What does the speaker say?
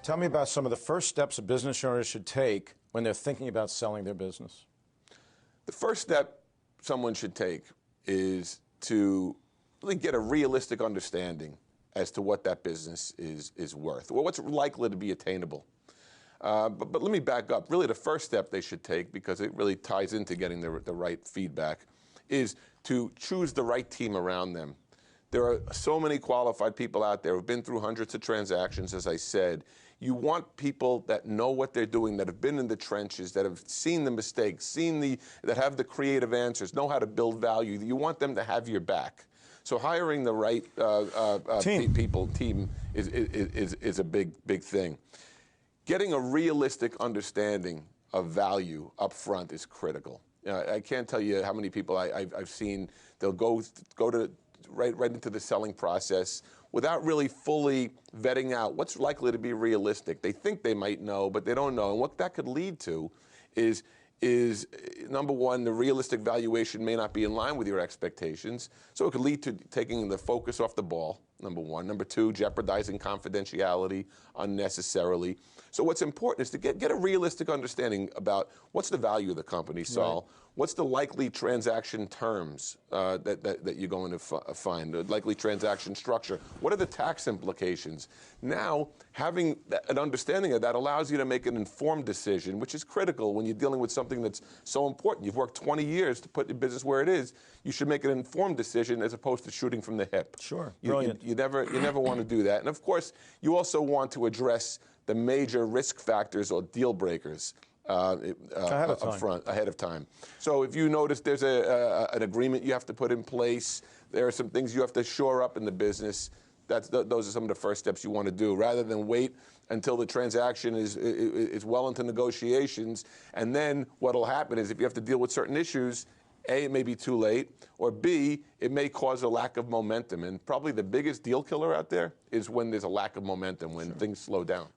Tell me about some of the first steps a business owner should take when they're thinking about selling their business. The first step someone should take is to really get a realistic understanding as to what that business is worth, or what's likely to be attainable. But let me back up. Really, the first step they should take, because it really ties into getting the right feedback, is to choose the right team around them. There are so many qualified people out there who've been through hundreds of transactions, as I said. You want people that know what they're doing, that have been in the trenches, that have seen the mistakes, that have the creative answers, know how to build value. You want them to have your back. So hiring the right team is a big thing. Getting a realistic understanding of value up front is critical. I can't tell you how many people I've seen, they'll go right into the selling process without really fully vetting out what's likely to be realistic. They think they might know, but they don't know. And what that could lead to is number one, the realistic valuation may not be in line with your expectations. So it could lead to taking the focus off the ball, number one. Number two, jeopardizing confidentiality unnecessarily. So what's important is to get a realistic understanding about what's the value of the company, Saul. Right. What's the likely transaction terms that you're going to find, the likely transaction structure? What are the tax implications? Now, having an understanding of that allows you to make an informed decision, which is critical when you're dealing with something that's so important. You've worked 20 years to put your business where it is. You should make an informed decision as opposed to shooting from the hip. Sure, brilliant. You never want to do that. And of course, you also want to address the major risk factors or deal breakers ahead of time. So if you notice there's an agreement you have to put in place, there are some things you have to shore up in the business. Those are some of the first steps you want to do, rather than wait until the transaction is well into negotiations. And then what will happen is if you have to deal with certain issues, A, it may be too late, or B, it may cause a lack of momentum. And probably the biggest deal killer out there is when there's a lack of momentum, when things slow down.